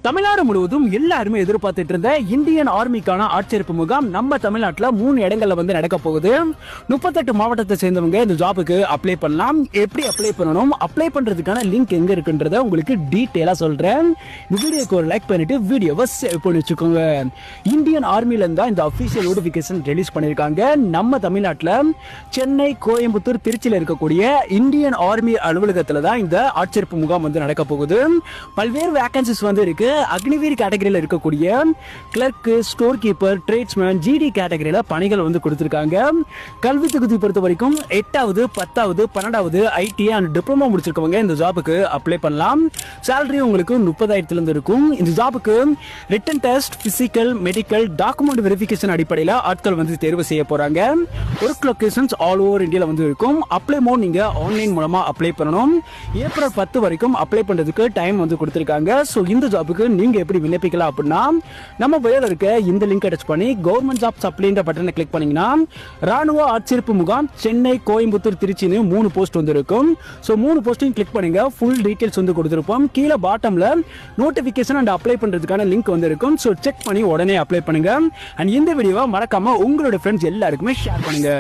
தமிழ்நாடு முழுவதும் எல்லாருமே எதிர்பார்த்துட்டு இருந்த இந்தியன் ஆர்மிக்கான ஆட்சேர்ப்பு முகாம் நம்ம தமிழ்நாட்டில் 3 இடங்கள்ல வந்து நடக்க போகுது. 38 மாவட்டத்தை சேர்ந்தவங்க இந்த ஜாபுக்கு அப்ளை பண்ணலாம். எப்படி அப்ளை பண்ணணும், அப்ளை பண்றதுக்கான லிங்க் எங்க இருக்குன்றத உங்களுக்கு டீட்டெயிலா சொல்றேன். இந்த வீடியோக்கு ஒரு லைக் பண்ணிட்டு வீடியோவை சேவ் பண்ணி வச்சுக்கோங்க. இந்தியன் ஆர்மில இருந்தா இந்த அபிஷியல் நோட்டிபிகேஷன் ரிலீஸ் பண்ணிருக்காங்க. நம்ம தமிழ்நாட்டில் சென்னை, கோயம்புத்தூர், திருச்சியில் இருக்கக்கூடிய இந்தியன் ஆர்மி அலுவலகத்துல தான் இந்த ஆட்சேர்ப்பு முகாம் வந்து நடக்க போகுது. பல்வேறு வேகன்சிஸ் வந்து இருக்கு. அக்னிவீர் கேட்டகரியில் இருக்கக்கூடிய clerk, store keeper, tradesman, GD கேட்டகரியில பணிகள் வந்து கொடுத்திருக்காங்க. கல்வி தகுதி பொறுத்த வரைக்கும் 8வது, 10வது, 12வது ஐடி அண்ட் டிப்ளமோ முடிச்சிருக்கவங்க இந்த ஜாபுக்கு அப்ளை பண்ணலாம். சேலரி உங்களுக்கு 30,000 இருந்து இருக்கும். இந்த ஜாபுக்கு written test, physical, medical, document verification அடிப்படையில் ஆட்கள் வந்து தேர்வு செய்ய போறாங்க. ஒர்க் லொகேஷன்ஸ் ஆல் ஓவர் இந்தியாவில் வந்து இருக்கும். அப்ளை மோட் நீங்க ஆன்லைன் மூலமா அப்ளை பண்ணணும். ஏப்ரல் 10 வரைக்கும் அப்ளை பண்றதுக்கு டைம் வந்து கொடுத்திருக்காங்க. ஸோ இந்த ஜாபுக்கு நீங்க எப்படி விண்ணப்பிக்கலாம் அப்படின்னா, நம்ம பயோல இருக்க இந்த லிங்க் டச் பண்ணி கவர்மெண்ட் ஜாப்ஸ் அப்ளைன்ற பட்டனை கிளிக் பண்ணீங்கன்னா ராணுவ ஆட்சேர்ப்பு முகாம் சென்னை, கோயம்புத்தூர், திருச்சின்னு 3 போஸ்ட் வந்து இருக்கும். ஸோ 3 போஸ்டையும் கிளிக் பண்ணுங்க. ஃபுல் டீடைல்ஸ் வந்து கொடுத்துருப்போம். கீழே பாட்டம்ல நோட்டிபிகேஷன் அண்ட் அப்ளை பண்றதுக்கான லிங்க் வந்து இருக்கும். ஸோ செக் பண்ணி உடனே அப்ளை பண்ணுங்க. அண்ட் இந்த வீடியோவை மறக்காம உங்களோட ஃப்ரெண்ட்ஸ் எல்லாருக்குமே ஷேர் பண்ணுங்க.